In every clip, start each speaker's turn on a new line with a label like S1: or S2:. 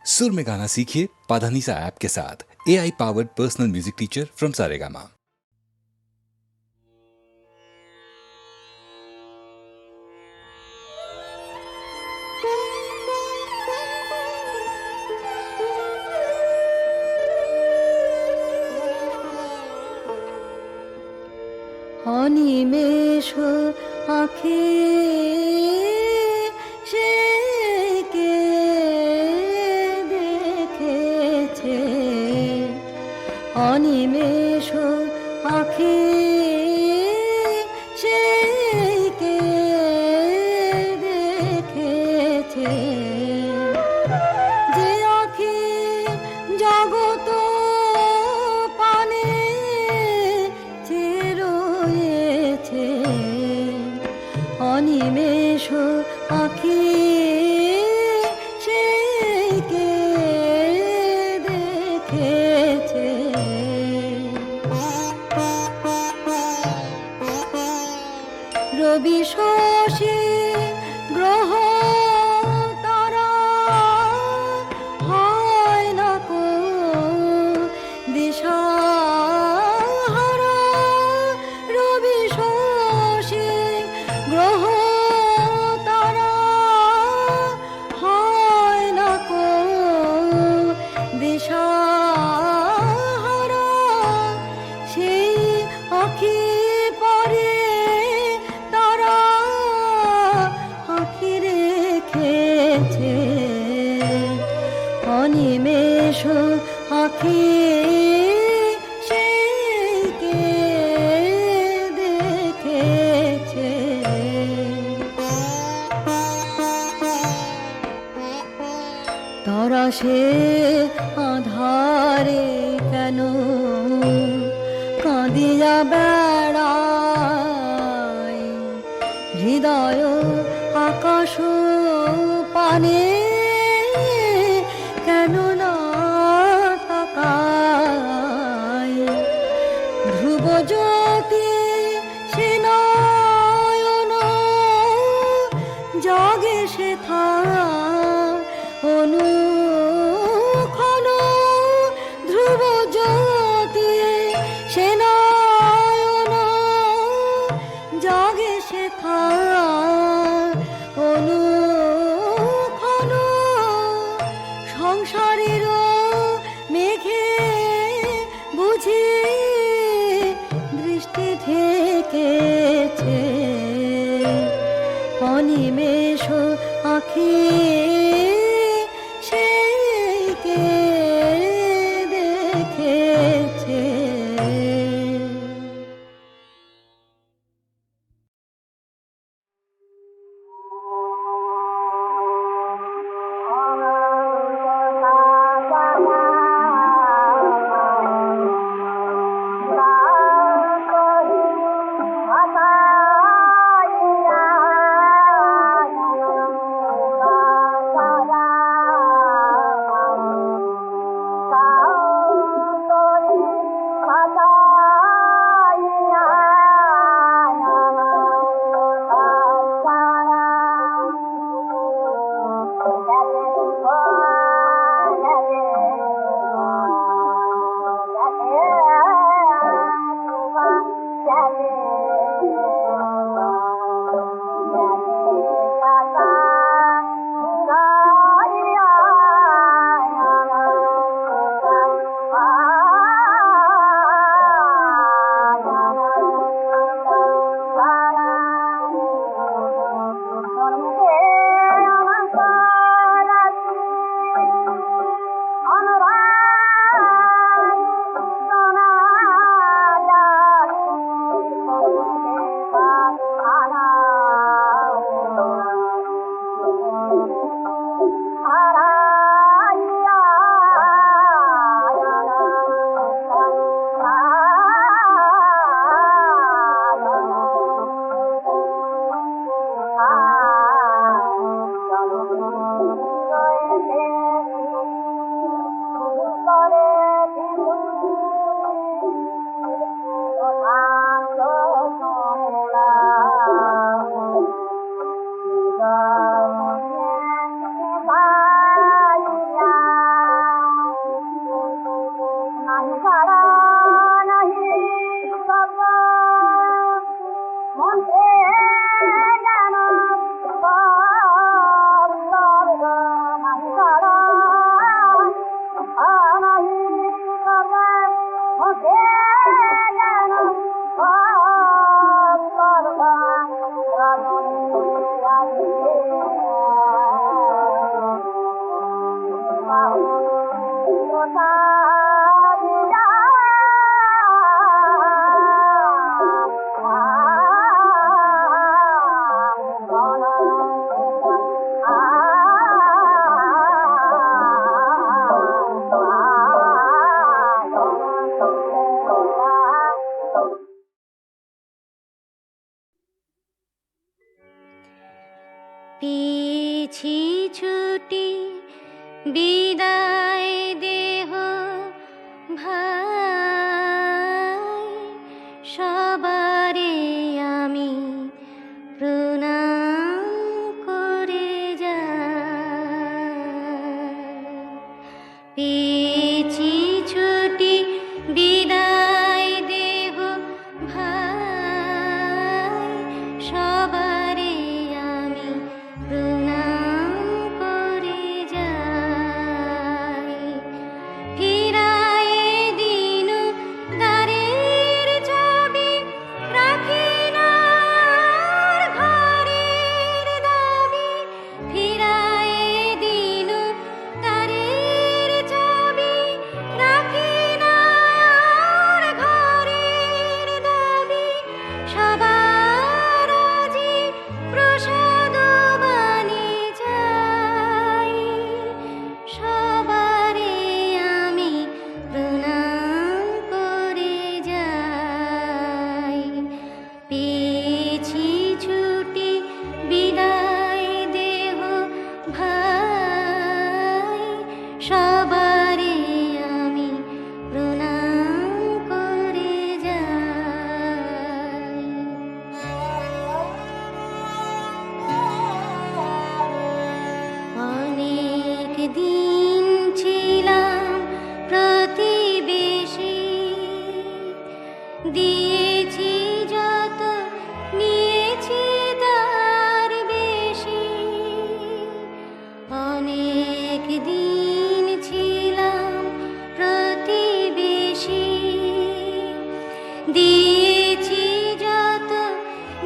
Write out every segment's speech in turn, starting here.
S1: सुर में गाना सीखिए पाधानीसा ऐप के साथ। AI powered personal music teacher from Saregama.
S2: Animesh আঁখে সে কে দেখেছে, অনিমেষ আঁখে সে কে দেখেছে, যে আঁখে জগত পানে চেয়ে রয়েছে, অনিমেষ আঁখে সে কে দেখেছে। রবি শশী গ্রহ তারা হয় না কো দিশাহারা, রবি শশী গ্রহ তারা হয় না কো দিশাহারা, সেই আঁখি পরে তারা আঁখি রেখেছে, অনিমেষ আঁখি সে কে দেখেছে। তারা সে আধারে কেন কাঁদিয়া বেড়ায়, হৃদয় আকাশ পানে কেন না তাকায়, ধ্রুব জ্যোতি সে নয়ন জাগে সে থা অনুক্ষণ, ধ্রুব জ্যোতি সে নয়ন জাগে সে থা অনুক্ষণ, সংসারের মেঘে বুঝি দৃষ্টি ঠেকেছে, অনিমেষ আঁখি সে কে দেখেছে।
S3: পেয়েছি ছুটি বিদায় দেহ ভাই, সবারে আমি প্রণাম করে যাই। পেয়েছি ছুটি বিদায় দেহ ভাই, সবারে আমি প্রণাম করে যাই। ফিরায়ে দিন দ্বারের চাবি রাখি না ঘরের দাবি, ফিরায়ে দিন দ্বারের চাবি রাখি না ঘরের দাবি, সবার আজি প্রসাদ বাণী যাই, সবারে আমি প্রণাম করে যাই। পেয়েছি ছুটি বিদায় দেহ ভাই, সবারে আমি প্রণাম করে যাই। অনেক দিন ছিলাম প্রতিবেশী, দিয়েছি যত নিয়েছি তার বেশি। অনেক দিন ছিলাম প্রতিবেশী, দিয়েছি যত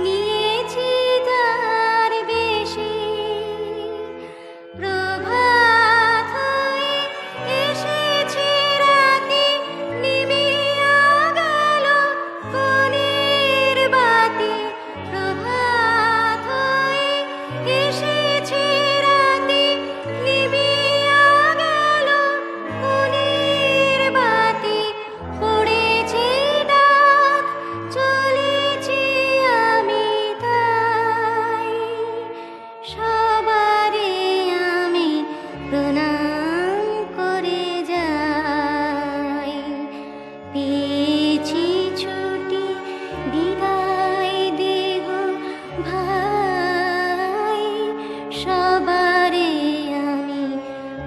S3: নিয়েছি তার বেশি। প্রভাত হয়ে এসেছে রাতে, নিভিয়া গেল কোণের বাতি। প্রভাত হয়ে এসেছে রাতে, নিভিয়া গেল কোণের বাতি। পড়েছে ডাক, চলেছি আমি তাই, সবারে আমি প্রণাম করে যাই। পেয়েছি ছুটি বিদায় দেহ ভাই, সবারে আমি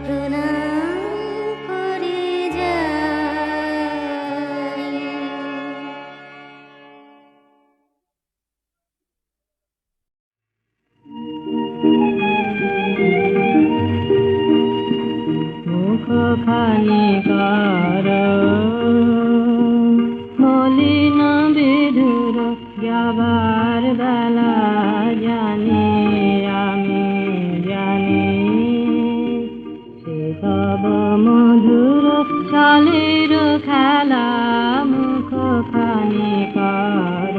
S3: প্রণাম করে যাই।
S2: মুখখানি কার মলিন বিধুর, যাবার বেলা জানি আমি জানি। সে তব মধুর চালের খেলা, মুখখানি কার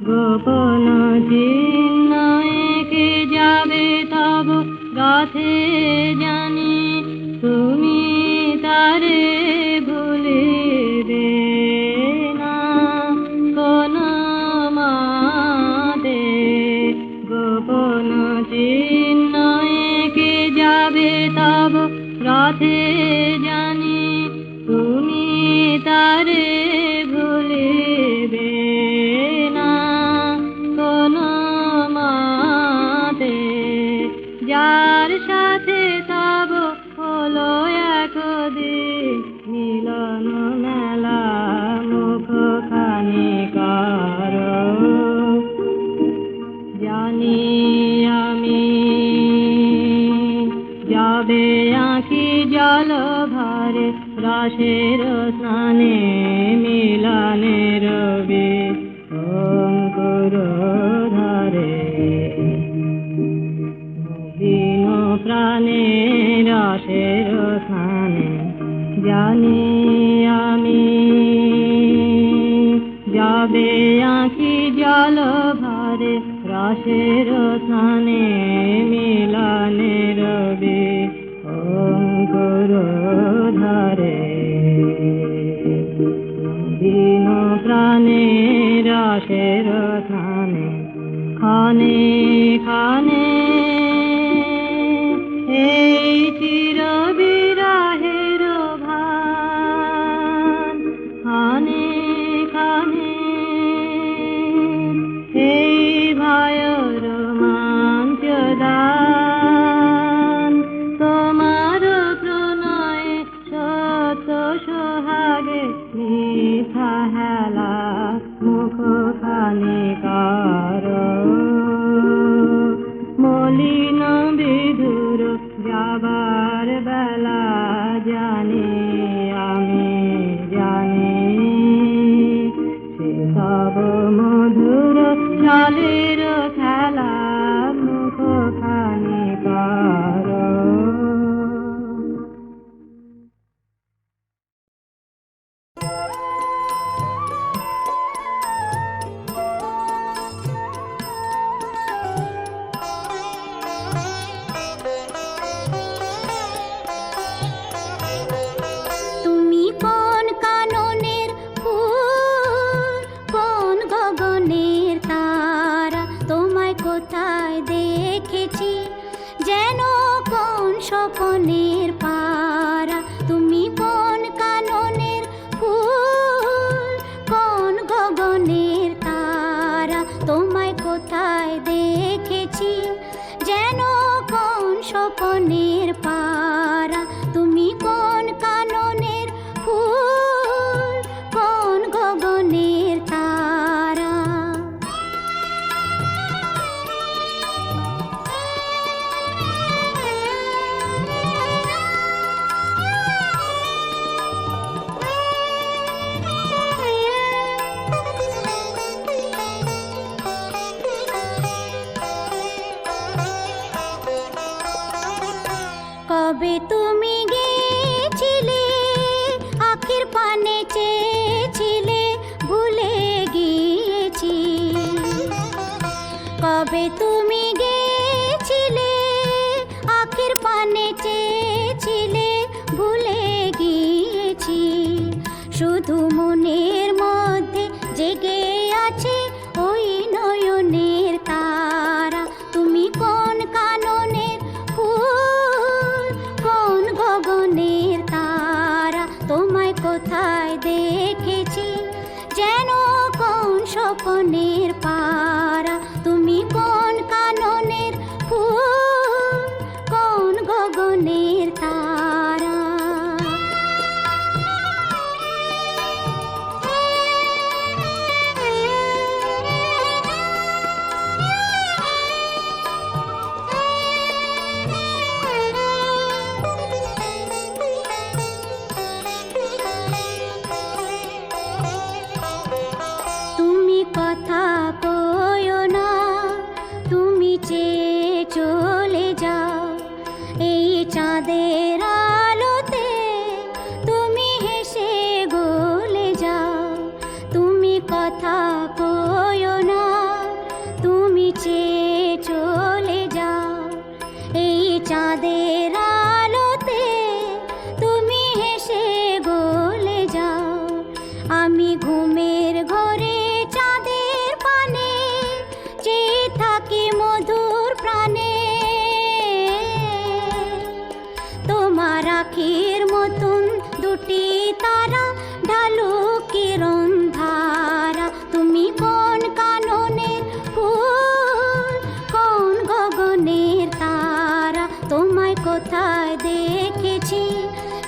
S2: গোপন চিহ্ন এঁকে যাবে তব রথে জানি। তুমি তারে ভুলিবে না কোন মাতে, গোপন চিহ্ন এঁকে যাবে তব রথে জানি। তুমি তারে ভুলিবে না কোন মাতে, যার সাথে তব হলো একদিন মিলন মেলা। মুখখানি কার জানি আমি, যাবে আঁখি জল ভরে রসের স্নানে মিলনের অঙ্কুর ধরে। দীন প্রাণে রসের জানি আমি যাবে আঁখি জল ভরে রসের স্নানে মিলনে রবি অঙ্কুর ধরে দিন প্রাণে রসের স্নানে খানে খানে এই চির বিরহের ভান খানে খানে এই ভয়র মাঞ্চ দান তোমার প্রণয়ে সত সোহাগে মিথ্যা হেলা মুখ খানি কার মলিন বিধুর যাবার বেলা জানি আমি জানি সেসব মধুর জলের খেলা মুখ খানি কার
S3: তুমি কোন কাননের ফুল কোন গগনের তারা তোমায় কোথায় দেখেছি যেন কোন স্বপনের পারা তুমি কোন কাননের ফুল কোন গগনের তারা তোমায় কোথায় দেখেছি যেন কোন স্বপনের পারা তুমি কোন কাননের ফুল কোন গগনের তারা কবে তুমি গেছিলে আখির পানে চেয়েছিলে ভুলে গিয়েছি কবে তুমি গেছিলে আখির পানে চেয়েছিলে ভুলে গিয়েছি শুধু মনের মধ্যে জেগে আছে ওই নয়নের তারা তুমি কোন কাননের ফুল কোন গগনের তারা তোমায় কোথায় দেখেছি যেন কোন স্বপনের পারা তুমি কোন কাননের ফুল কোন গগনের তারা তুমি কথা কয়ো না তুমি চেয়ে চলে যাও এই চাঁদের আলোতে তুমি হেসে গলে যাও তুমি কথা কয়ো না তুমি চেয়ে চলে যাও এই চাঁদের আলোতে তুমি হেসে গলে যাও আমি ঘুমের ঘরে চাঁদের পানে চেয়ে থাকি মধুর প্রাণে তোমার আখির মতন দুটি তারা ঢালু কিরণ ধারা তুমি কোন কাননের ফুল কোন গগনের তারা তোমায় কোথায় দেখেছি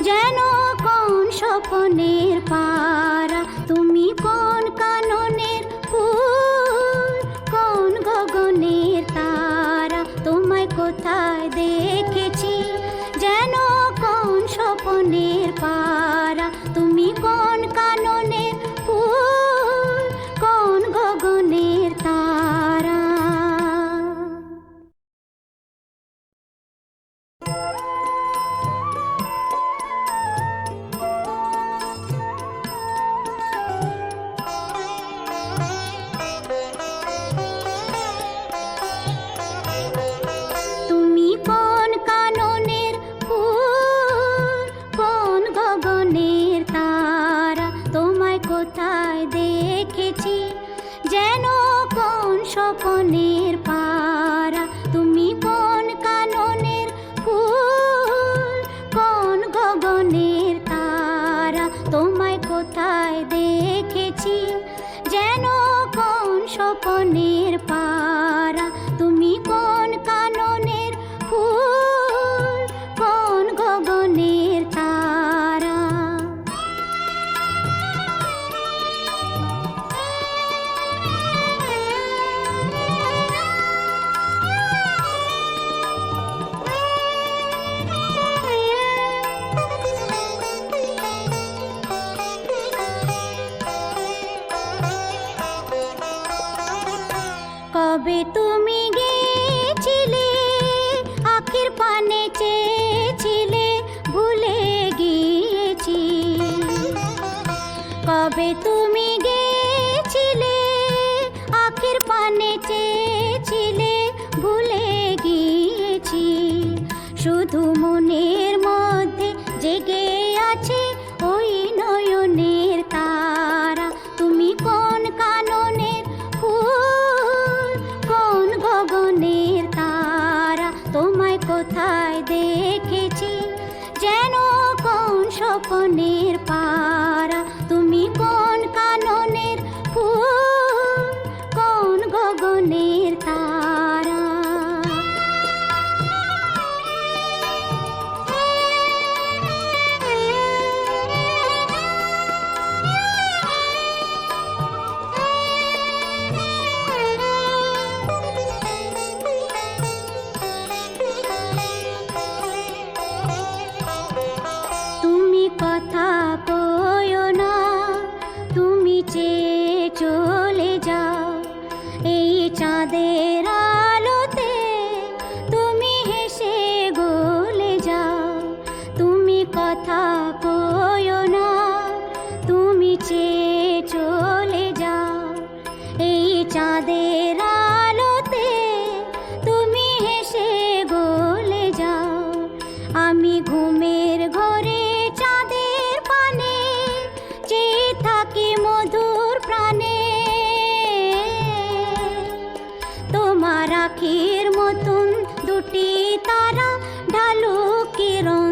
S3: যেন কোন স্বপনের পারা তুমি কোন কাননের ফুল কোন গগনের তারা তোমায় কোথায় দেখেছি যেন কোন স্বপনের পারা তুমি কোন কাননের ফুল কোন গগনের তারা গগনের পারা, তুমি কোন কাননের ফুল, কোন গগনের তারা। কবে তুমি গেছিলে, আখির পানে চেয়েছিলে, ভুলে গিয়েছি। কবে তুমি গেছিলে, আখির পানে চেয়েছিলে, ভুলে গিয়েছি। শুধু মনের মধ্যে জেগে আছে ওই নয়নের তারা, তুমি কোন কাননের ফুল, কোন গগনের তারা। তোমায় কোথায় দেখেছি যেন কোন স্বপ্নের পারা, তুমি কোন কাননের ফুল, কোন গগনের তারা। তুমি কথা কয়ো না, তুমি চেয়ে চলে যাও এই চাঁদের আলোতে, তুমি হেসে গলে যাও। তুমি কথা কয়ো না, তুমি চেয়ে চলে যাও এই চাঁদের আলোতে, তুমি হেসে গলে যাও। আমি ঘুমের ঘরে চাঁদের পানে চেয়ে থাকি মধুর প্রাণে, তোমার আখির মতন দুটি তারা ঢালু কিরণ